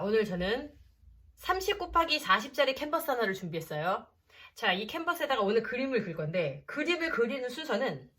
오늘 저는 30 곱하기 40짜리 캔버스 하나를 준비했어요. 자, 이 캔버스에다가 오늘 그림을 그릴 건데, 그림을 그리는 순서는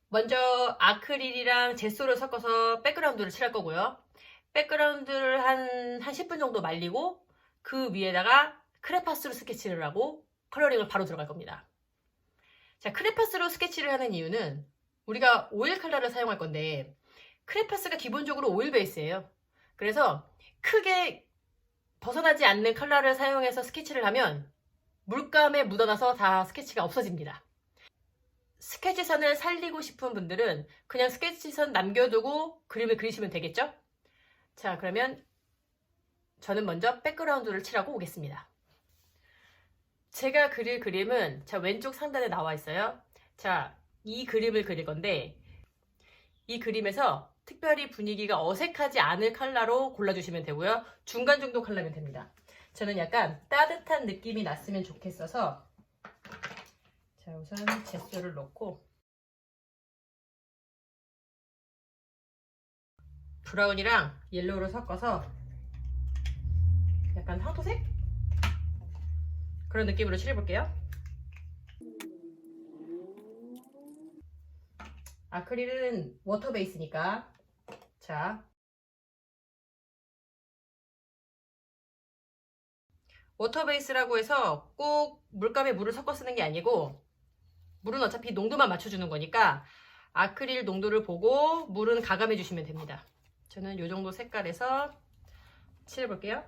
먼저 아크릴이랑 젯소를 섞어서 백그라운드를 칠할 거고요. 백그라운드를 한 10분 정도 말리고 그 위에다가 크레파스로 스케치를 하고 컬러링을 바로 들어갈 겁니다. 자, 크레파스로 스케치를 하는 이유는 우리가 오일 컬러를 사용할 건데 크레파스가 기본적으로 오일 베이스예요. 그래서 크게 벗어나지 않는 컬러를 사용해서 스케치를 하면 물감에 묻어나서 다 스케치가 없어집니다. 스케치선을 살리고 싶은 분들은 그냥 스케치선 남겨두고 그림을 그리시면 되겠죠? 자, 그러면 저는 먼저 백그라운드를 칠하고 오겠습니다. 제가 그릴 그림은 자, 왼쪽 상단에 나와 있어요. 자, 이 그림을 그릴 건데 이 그림에서 특별히 분위기가 어색하지 않을 컬러로 골라주시면 되고요. 중간 정도 컬러면 됩니다. 저는 약간 따뜻한 느낌이 났으면 좋겠어서 자, 우선 젯소를 넣고 브라운이랑 옐로우를 섞어서 약간 황토색? 그런 느낌으로 칠해볼게요. 아크릴은 워터 베이스니까 자, 워터 베이스라고 해서 꼭 물감에 물을 섞어 쓰는 게 아니고 물은 어차피 농도만 맞춰주는 거니까 아크릴 농도를 보고 물은 가감해 주시면 됩니다. 저는 이 정도 색깔에서 칠해볼게요.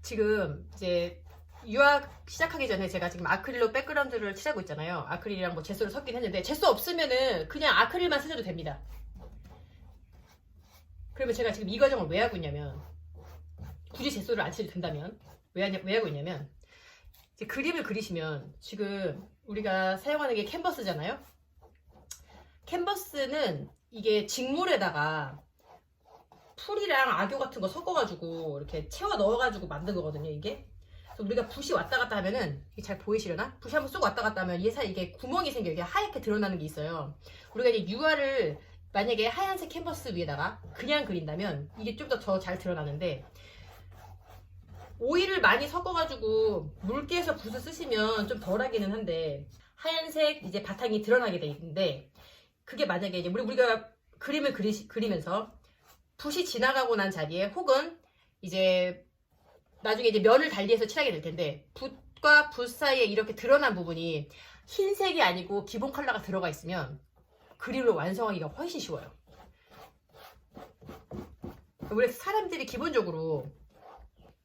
지금 이제 유학 시작하기 전에 제가 지금 아크릴로 백그라운드를 칠하고 있잖아요. 아크릴이랑 뭐 젯소를 섞긴 했는데 젯소 없으면은 그냥 아크릴만 쓰셔도 됩니다. 그러면 제가 지금 이 과정을 왜 하고 있냐면 굳이 젯소를 안 쳐도 된다면 왜 하고 있냐면 이제 그림을 그리시면 지금 우리가 사용하는 게 캔버스잖아요. 캔버스는 이게 직물에다가 풀이랑 악교 같은 거 섞어가지고 이렇게 채워 넣어가지고 만든 거거든요, 이게. 그래서 우리가 붓이 왔다 갔다 하면은 이게 잘 보이시려나? 붓이 한번 쏙 왔다 갔다 하면 이게 구멍이 생겨요. 이게 하얗게 드러나는 게 있어요. 우리가 이제 유화를 만약에 하얀색 캔버스 위에다가 그냥 그린다면 이게 좀 더 잘 드러나는데 오일을 많이 섞어가지고 물기에서 붓을 쓰시면 좀 덜하기는 한데 하얀색 이제 바탕이 드러나게 돼 있는데 그게 만약에 이제 우리가 그림을 그리면서 붓이 지나가고 난 자리에 혹은 이제 나중에 이제 면을 달리해서 칠하게 될 텐데 붓과 붓 사이에 이렇게 드러난 부분이 흰색이 아니고 기본 컬러가 들어가 있으면 그림을 완성하기가 훨씬 쉬워요. 우리 사람들이 기본적으로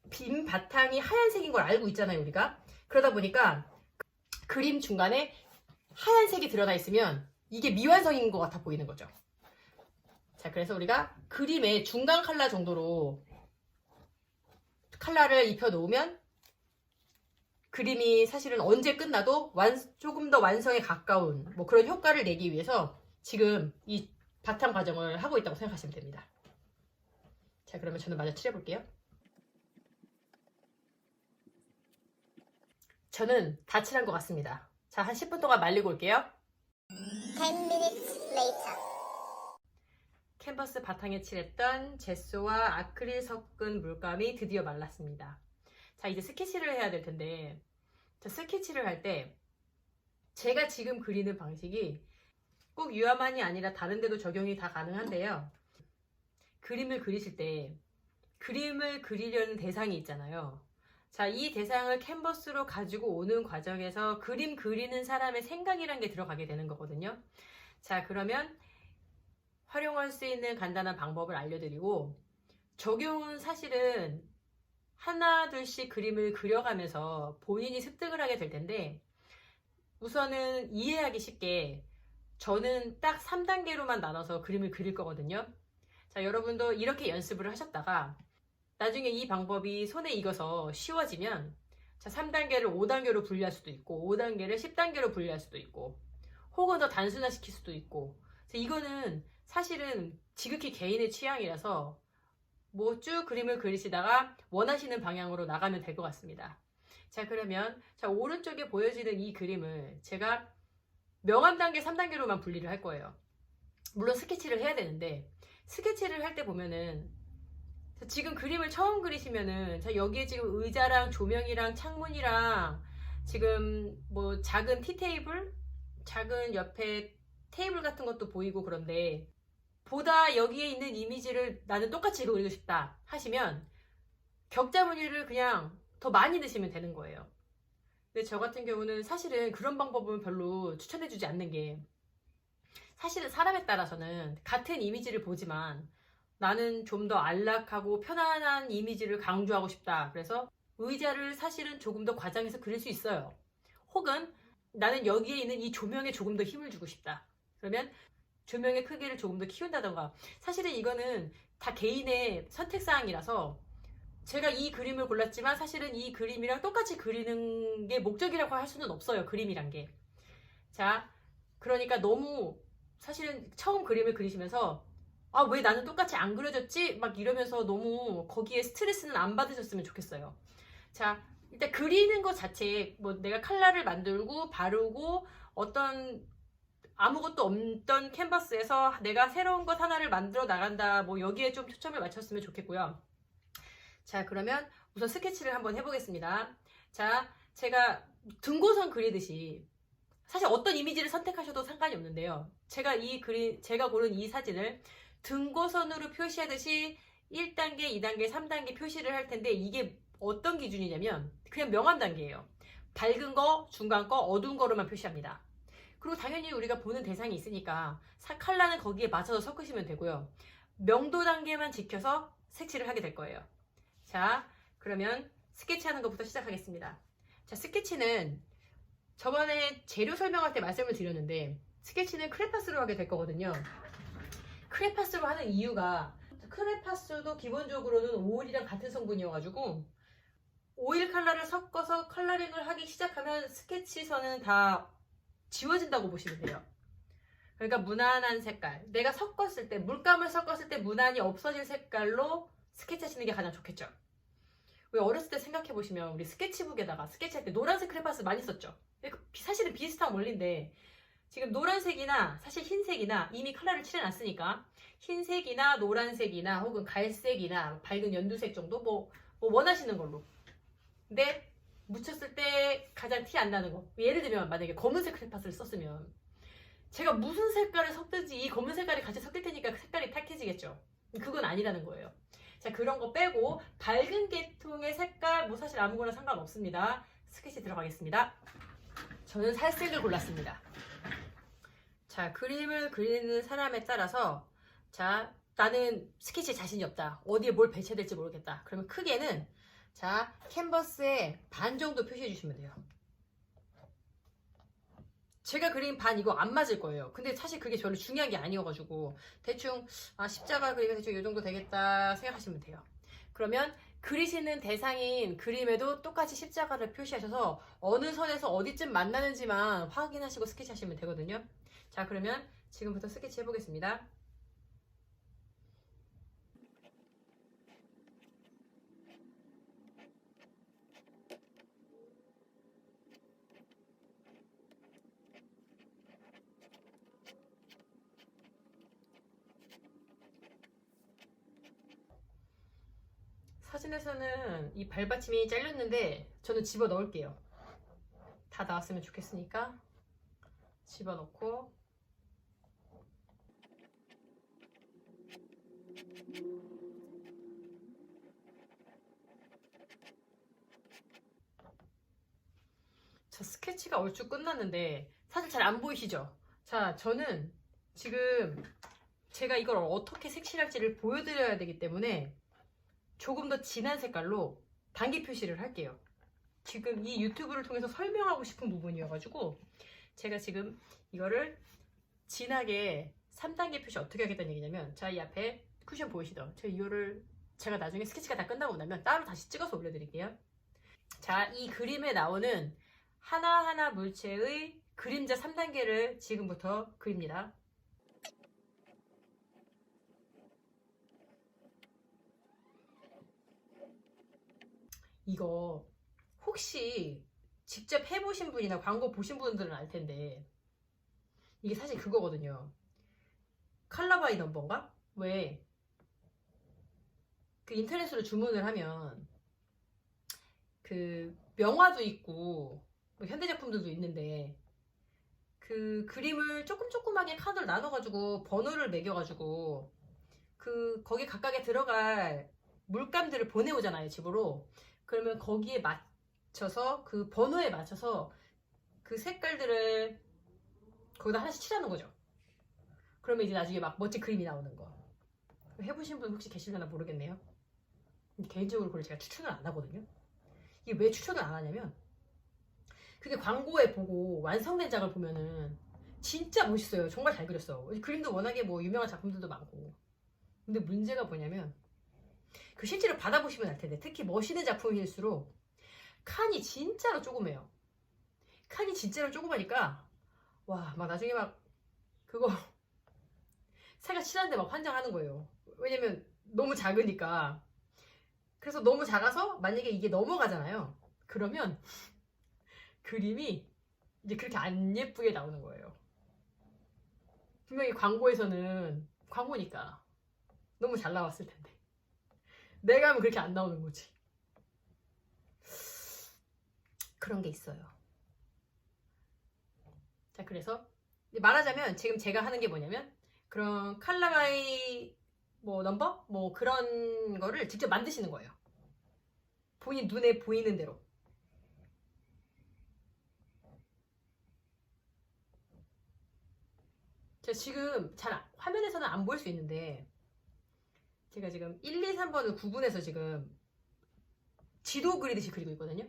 빈 바탕이 하얀색인 걸 알고 있잖아요, 우리가. 그러다 보니까 그림 중간에 하얀색이 드러나 있으면 이게 미완성인 것 같아 보이는 거죠. 자, 그래서 우리가 그림의 중간 컬러 정도로 컬러를 입혀 놓으면 그림이 사실은 언제 끝나도 조금 더 완성에 가까운 뭐 그런 효과를 내기 위해서 지금 이 바탕 과정을 하고 있다고 생각하시면 됩니다. 자, 그러면 저는 마저 칠해볼게요. 저는 다 칠한 것 같습니다. 자, 한 10분 동안 말리고 올게요. 10 minutes later. 캔버스 바탕에 칠했던 젯소와 아크릴 섞은 물감이 드디어 말랐습니다. 자, 이제 스케치를 해야 될 텐데 자, 스케치를 할 때 제가 지금 그리는 방식이 꼭 유화만이 아니라 다른 데도 적용이 다 가능한데요. 그림을 그리실 때 그림을 그리려는 대상이 있잖아요. 자, 이 대상을 캔버스로 가지고 오는 과정에서 그림 그리는 사람의 생각이란 게 들어가게 되는 거거든요. 자, 그러면 활용할 수 있는 간단한 방법을 알려드리고 적용은 사실은 하나 둘씩 그림을 그려가면서 본인이 습득을 하게 될 텐데 우선은 이해하기 쉽게 저는 딱 3단계로만 나눠서 그림을 그릴 거거든요. 자, 여러분도 이렇게 연습을 하셨다가 나중에 이 방법이 손에 익어서 쉬워지면 자, 3단계를 5단계로 분리할 수도 있고 5단계를 10단계로 분리할 수도 있고 혹은 더 단순화시킬 수도 있고 이거는 사실은 지극히 개인의 취향이라서 뭐 쭉 그림을 그리시다가 원하시는 방향으로 나가면 될 것 같습니다. 자, 그러면 자, 오른쪽에 보여지는 이 그림을 제가 명암 단계 3단계로만 분리를 할 거예요. 물론 스케치를 해야 되는데, 스케치를 할 때 보면은 지금 그림을 처음 그리시면은 자, 여기에 지금 의자랑 조명이랑 창문이랑 지금 뭐 작은 티테이블, 작은 옆에 테이블 같은 것도 보이고 그런데, 보다 여기에 있는 이미지를 나는 똑같이 그리고 싶다 하시면 격자 무늬를 그냥 더 많이 넣으시면 되는 거예요. 근데 저 같은 경우는 사실은 그런 방법은 별로 추천해주지 않는 게, 사실은 사람에 따라서는 같은 이미지를 보지만 나는 좀 더 안락하고 편안한 이미지를 강조하고 싶다. 그래서 의자를 사실은 조금 더 과장해서 그릴 수 있어요. 혹은 나는 여기에 있는 이 조명에 조금 더 힘을 주고 싶다. 그러면 조명의 크기를 조금 더 키운다던가. 사실은 이거는 다 개인의 선택사항이라서 제가 이 그림을 골랐지만 사실은 이 그림이랑 똑같이 그리는 게 목적이라고 할 수는 없어요. 그림이란 게. 자, 그러니까 너무 사실은 처음 그림을 그리시면서 아, 왜 나는 똑같이 안 그려졌지? 막 이러면서 너무 거기에 스트레스는 안 받으셨으면 좋겠어요. 자, 일단 그리는 것 자체에 뭐 내가 컬러를 만들고 바르고 어떤 아무것도 없던 캔버스에서 내가 새로운 것 하나를 만들어 나간다. 뭐 여기에 좀 초점을 맞췄으면 좋겠고요. 자, 그러면 우선 스케치를 한번 해보겠습니다. 자, 제가 등고선 그리듯이 사실 어떤 이미지를 선택하셔도 상관이 없는데요. 제가 고른 이 사진을 등고선으로 표시하듯이 1단계, 2단계, 3단계 표시를 할 텐데, 이게 어떤 기준이냐면 그냥 명암 단계예요. 밝은 거, 중간 거, 어두운 거로만 표시합니다. 그리고 당연히 우리가 보는 대상이 있으니까 컬러는 거기에 맞춰서 섞으시면 되고요. 명도 단계만 지켜서 색칠을 하게 될 거예요. 자, 그러면 스케치하는 것부터 시작하겠습니다. 자, 스케치는 저번에 재료 설명할 때 말씀을 드렸는데, 스케치는 크레파스로 하게 될 거거든요. 크레파스로 하는 이유가, 크레파스도 기본적으로는 오일이랑 같은 성분이어가지고 오일 컬러를 섞어서 컬러링을 하기 시작하면 스케치선은 다 지워진다고 보시면 돼요. 그러니까 무난한 색깔, 내가 섞었을 때, 물감을 섞었을 때 무난히 없어질 색깔로 스케치 하시는 게 가장 좋겠죠. 왜 어렸을 때 생각해 보시면 우리 스케치북에다가 스케치할 때 노란색 크레파스 많이 썼죠. 사실은 비슷한 원리인데, 지금 노란색이나 사실 흰색이나 이미 컬러를 칠해놨으니까 흰색이나 노란색이나 혹은 갈색이나 밝은 연두색 정도 뭐 원하시는 걸로. 근데 묻혔을 때 가장 티 안 나는 거, 예를 들면 만약에 검은색 크레파스를 썼으면 제가 무슨 색깔을 섞든지 이 검은 색깔이 같이 섞일 테니까 색깔이 탁해지겠죠. 그건 아니라는 거예요. 자, 그런 거 빼고 밝은 계통의 색깔 뭐 사실 아무거나 상관없습니다. 스케치 들어가겠습니다. 저는 살색을 골랐습니다. 자, 그림을 그리는 사람에 따라서, 자, 나는 스케치에 자신이 없다. 어디에 뭘 배치해야 될지 모르겠다. 그러면 크게는, 자, 캔버스에 반 정도 표시해 주시면 돼요. 제가 그린 반 이거 안 맞을 거예요. 근데 사실 그게 별로 중요한 게 아니어가지고 대충 십자가 그리면 대충 이 정도 되겠다 생각하시면 돼요. 그러면 그리시는 대상인 그림에도 똑같이 십자가를 표시하셔서 어느 선에서 어디쯤 만나는지만 확인하시고 스케치 하시면 되거든요. 자, 그러면 지금부터 스케치 해보겠습니다. 사진에서는 이 발받침이 잘렸는데 저는 집어 넣을게요. 다 나왔으면 좋겠으니까 집어 넣고, 자, 스케치가 얼추 끝났는데 사실 잘 안 보이시죠? 자, 저는 지금 제가 이걸 어떻게 색칠할지를 보여드려야 되기 때문에 조금 더 진한 색깔로 단기 표시를 할게요. 지금 이 유튜브를 통해서 설명하고 싶은 부분이어가지고 제가 지금 이거를 진하게 3단계 표시 어떻게 하겠다는 얘기냐면, 자, 이 앞에 쿠션 보이시죠? 제가 나중에 스케치가 다 끝나고 나면 따로 다시 찍어서 올려드릴게요. 자, 이 그림에 나오는 하나하나 물체의 그림자 3단계를 지금부터 그립니다. 이거 혹시 직접 해보신 분이나 광고 보신 분들은 알 텐데, 이게 사실 그거거든요. 컬러바이 넘버인가? 왜 그 인터넷으로 주문을 하면 그 명화도 있고 뭐 현대제품들도 있는데 그 그림을 조금조금하게 카드를 나눠가지고 번호를 매겨가지고 그 거기 각각에 들어갈 물감들을 보내오잖아요, 집으로. 그러면 거기에 맞춰서 그 번호에 맞춰서 그 색깔들을 거기다 하나씩 칠하는 거죠. 그러면 이제 나중에 막 멋진 그림이 나오는 거. 해보신 분 혹시 계실려나 모르겠네요. 근데 개인적으로 그걸 제가 추천을 안 하거든요. 이게 왜 추천을 안 하냐면 그게 광고에 보고 완성된 작을 보면은 진짜 멋있어요. 정말 잘 그렸어. 그림도 워낙에 뭐 유명한 작품들도 많고. 근데 문제가 뭐냐면 그 실제로 받아보시면 알 텐데 특히 멋있는 작품일수록 칸이 진짜로 조그매요. 칸이 진짜로 조그마니까 와 막 나중에 막 그거 색을 칠하는데 막 환장하는 거예요. 왜냐면 너무 작으니까. 그래서 너무 작아서 만약에 이게 넘어가잖아요. 그러면 그림이 이제 그렇게 안 예쁘게 나오는 거예요. 분명히 광고에서는 광고니까 너무 잘 나왔을 텐데 내가 하면 그렇게 안 나오는 거지. 그런 게 있어요. 자, 그래서 말하자면 지금 제가 하는 게 뭐냐면 그런 칼라바이 뭐 넘버 뭐 그런 거를 직접 만드시는 거예요. 본인 눈에 보이는 대로. 제가 지금 잘 화면에서는 안 보일 수 있는데 제가 지금 1, 2, 3번을 구분해서 지금 지도 그리듯이 그리고 있거든요.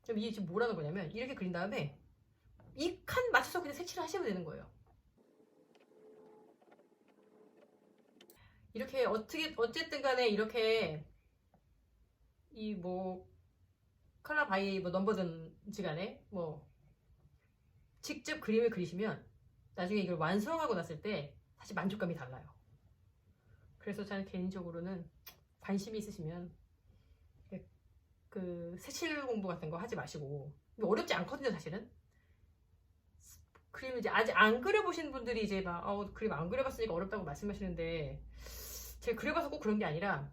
그럼 이게 지금 뭐라는 거냐면 이렇게 그린 다음에 이 칸 맞춰서 그냥 색칠을 하시면 되는 거예요. 이렇게 어쨌든 간에 이렇게 이 뭐 컬러 바이 뭐 넘버든지 간에 뭐 직접 그림을 그리시면 나중에 이걸 완성하고 났을 때 사실 만족감이 달라요. 그래서 저는 개인적으로는 관심이 있으시면 그 색칠 공부 같은 거 하지 마시고 어렵지 않거든요, 사실은. 그림 이제 아직 안 그려보신 분들이 이제 막 그림 안 그려봤으니까 어렵다고 말씀하시는데 제가 그려봐서 꼭 그런 게 아니라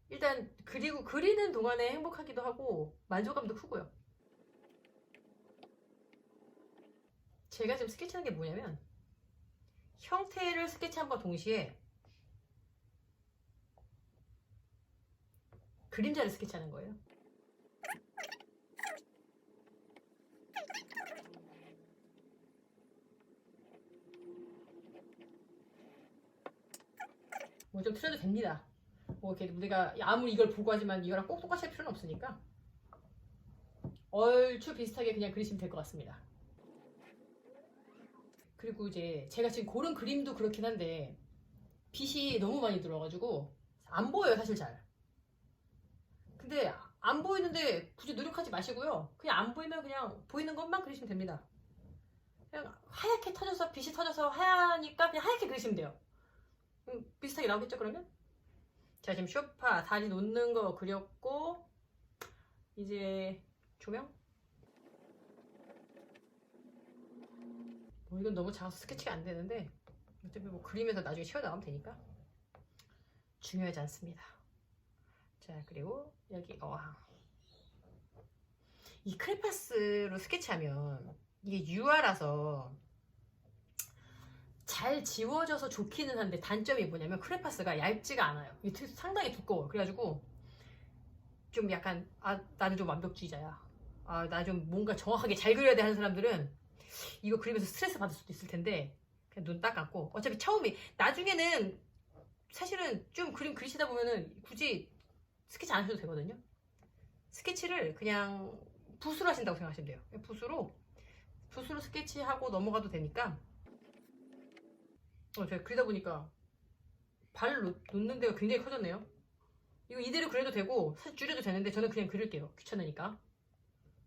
일단 그리고 그리는 동안에 행복하기도 하고 만족감도 크고요. 제가 지금 스케치하는 게 뭐냐면 형태를 스케치함과 동시에 그림자를 스케치하는 거예요. 뭐 좀 틀려도 됩니다. 뭐 이렇게 우리가 아무리 이걸 보고 하지만 이거랑 꼭 똑같이 할 필요는 없으니까 얼추 비슷하게 그냥 그리시면 될 것 같습니다. 그리고 이제 제가 지금 고른 그림도 그렇긴 한데 빛이 너무 많이 들어가지고 안 보여요, 사실 잘. 근데 안 보이는데 굳이 노력하지 마시고요. 그냥 안 보이면 그냥 보이는 것만 그리시면 됩니다. 그냥 하얗게 터져서 빛이 터져서 하얘니까 그냥 하얗게 그리시면 돼요. 비슷하게 나오겠죠, 그러면? 자, 지금 쇼파 다리 놓는 거 그렸고 이제 조명? 이건 너무 작아서 스케치가 안 되는데 어차피 뭐 그림에서 나중에 튀어나오면 되니까 중요하지 않습니다. 자, 그리고 여기 어항. 이 크레파스로 스케치하면 이게 유화라서 잘 지워져서 좋기는 한데 단점이 뭐냐면 크레파스가 얇지가 않아요. 이게 상당히 두꺼워. 그래가지고 좀 약간 나는 좀 완벽주의자야. 나 좀 뭔가 정확하게 잘 그려야 돼 하는 사람들은 이거 그리면서 스트레스 받을 수도 있을 텐데 그냥 눈 딱 감고 어차피 처음이 나중에는 사실은 좀 그림 그리시다 보면은 굳이 스케치 안 하셔도 되거든요. 스케치를 그냥 붓으로 하신다고 생각하시면 돼요. 붓으로 스케치하고 넘어가도 되니까 제가 그리다 보니까 발 놓는 데가 굉장히 커졌네요. 이거 이대로 그려도 되고 사실 줄여도 되는데 저는 그냥 그릴게요. 귀찮으니까.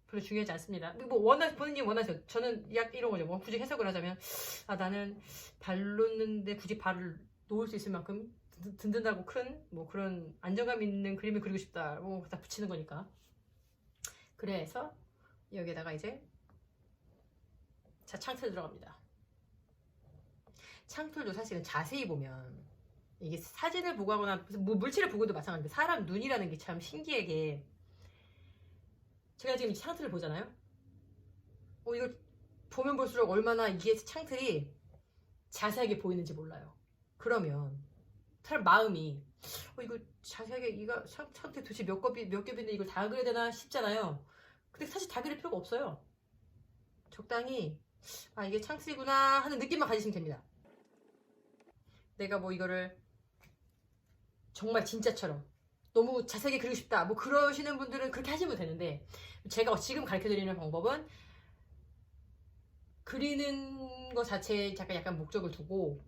별로 중요하지 않습니다. 뭐 본인이 원하세요. 저는 약 이런 거죠. 뭐 굳이 해석을 하자면 나는 발 놓는데 굳이 발을 놓을 수 있을 만큼 든든하고 큰 뭐 그런 안정감 있는 그림을 그리고 싶다. 뭐 다 붙이는 거니까. 그래서 여기다가 이제 자, 창틀 들어갑니다. 창틀도 사실은 자세히 보면 이게 사진을 보고 하거나 뭐 물체를 보고도 마찬가지인데 사람 눈이라는 게 참 신기하게 제가 지금 이 창틀을 보잖아요. 이걸 보면 볼수록 얼마나 이게 창틀이 자세하게 보이는지 몰라요. 그러면 사람 마음이 이거 자세하게 이거 창틀 도대체 몇 겹인데 이걸 다 그려야 되나 싶잖아요. 근데 사실 다 그릴 필요가 없어요. 적당히 이게 창틀이구나 하는 느낌만 가지시면 됩니다. 내가 뭐 이거를 정말 진짜처럼 너무 자세하게 그리고 싶다 뭐 그러시는 분들은 그렇게 하시면 되는데 제가 지금 가르쳐 드리는 방법은 그리는 것 자체에 약간 목적을 두고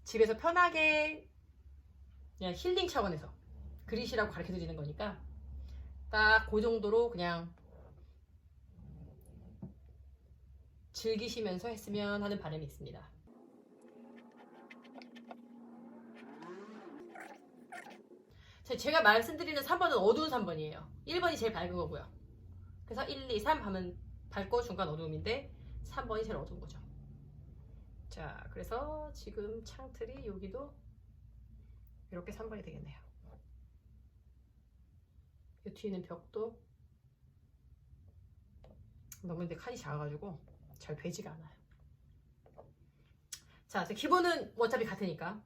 집에서 편하게 그냥 힐링 차원에서 그리시라고 가르쳐 드리는 거니까 딱 그 정도로 그냥 즐기시면서 했으면 하는 바람이 있습니다. 제가 말씀드리는 3번은 어두운 3번이에요. 1번이 제일 밝은 거고요. 그래서 1, 2, 3 하면 밝고 중간 어두움인데 3번이 제일 어두운 거죠. 자, 그래서 지금 창틀이 여기도 이렇게 3번이 되겠네요. 이 뒤에 있는 벽도 너무 근데 칸이 작아가지고 잘 되지가 않아요. 자, 기본은 어차피 같으니까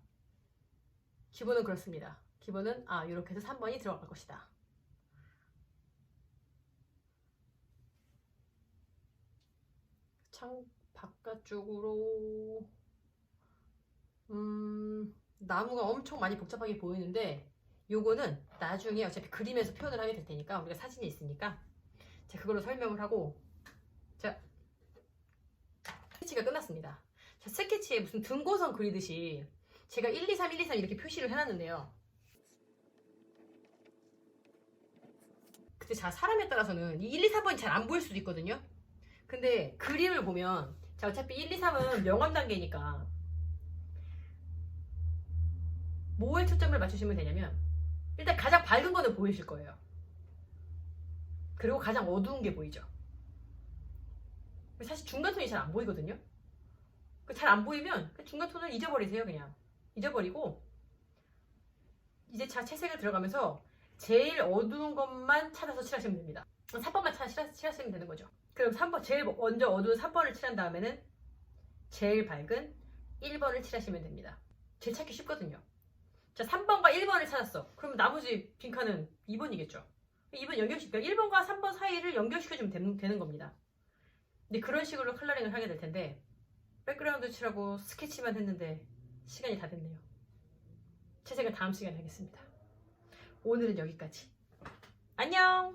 기본은 그렇습니다. 기본은 이렇게 해서 3번이 들어갈 것이다. 창 바깥쪽으로 나무가 엄청 많이 복잡하게 보이는데 요거는 나중에 어차피 그림에서 표현을 하게 될 테니까 우리가 사진이 있으니까 자, 그걸로 설명을 하고 자, 스케치가 끝났습니다. 자, 스케치에 무슨 등고선 그리듯이 제가 1, 2, 3, 1, 2, 3 이렇게 표시를 해놨는데요. 근데 자, 사람에 따라서는 이 1, 2, 3번이 잘 안 보일 수도 있거든요. 근데 그림을 보면 자, 어차피 1, 2, 3은 명암 단계니까 뭐에 초점을 맞추시면 되냐면 일단 가장 밝은 거는 보이실 거예요. 그리고 가장 어두운 게 보이죠. 사실 중간톤이 잘 안 보이거든요. 잘 안 보이면 중간톤을 잊어버리세요. 그냥 잊어버리고 이제 자, 채색을 들어가면서 제일 어두운 것만 찾아서 칠하시면 됩니다. 3번만 칠하시면 되는 거죠. 그럼 3번 제일 먼저 어두운 3번을 칠한 다음에는 제일 밝은 1번을 칠하시면 됩니다. 제일 찾기 쉽거든요. 자, 3번과 1번을 찾았어. 그럼 나머지 빈칸은 2번이겠죠. 2번 연결시켜 1번과 3번 사이를 연결시켜주면 되는 겁니다. 근데 그런 식으로 컬러링을 하게 될 텐데 백그라운드 칠하고 스케치만 했는데 시간이 다 됐네요. 채색은 다음 시간에 하겠습니다. 오늘은 여기까지. 안녕!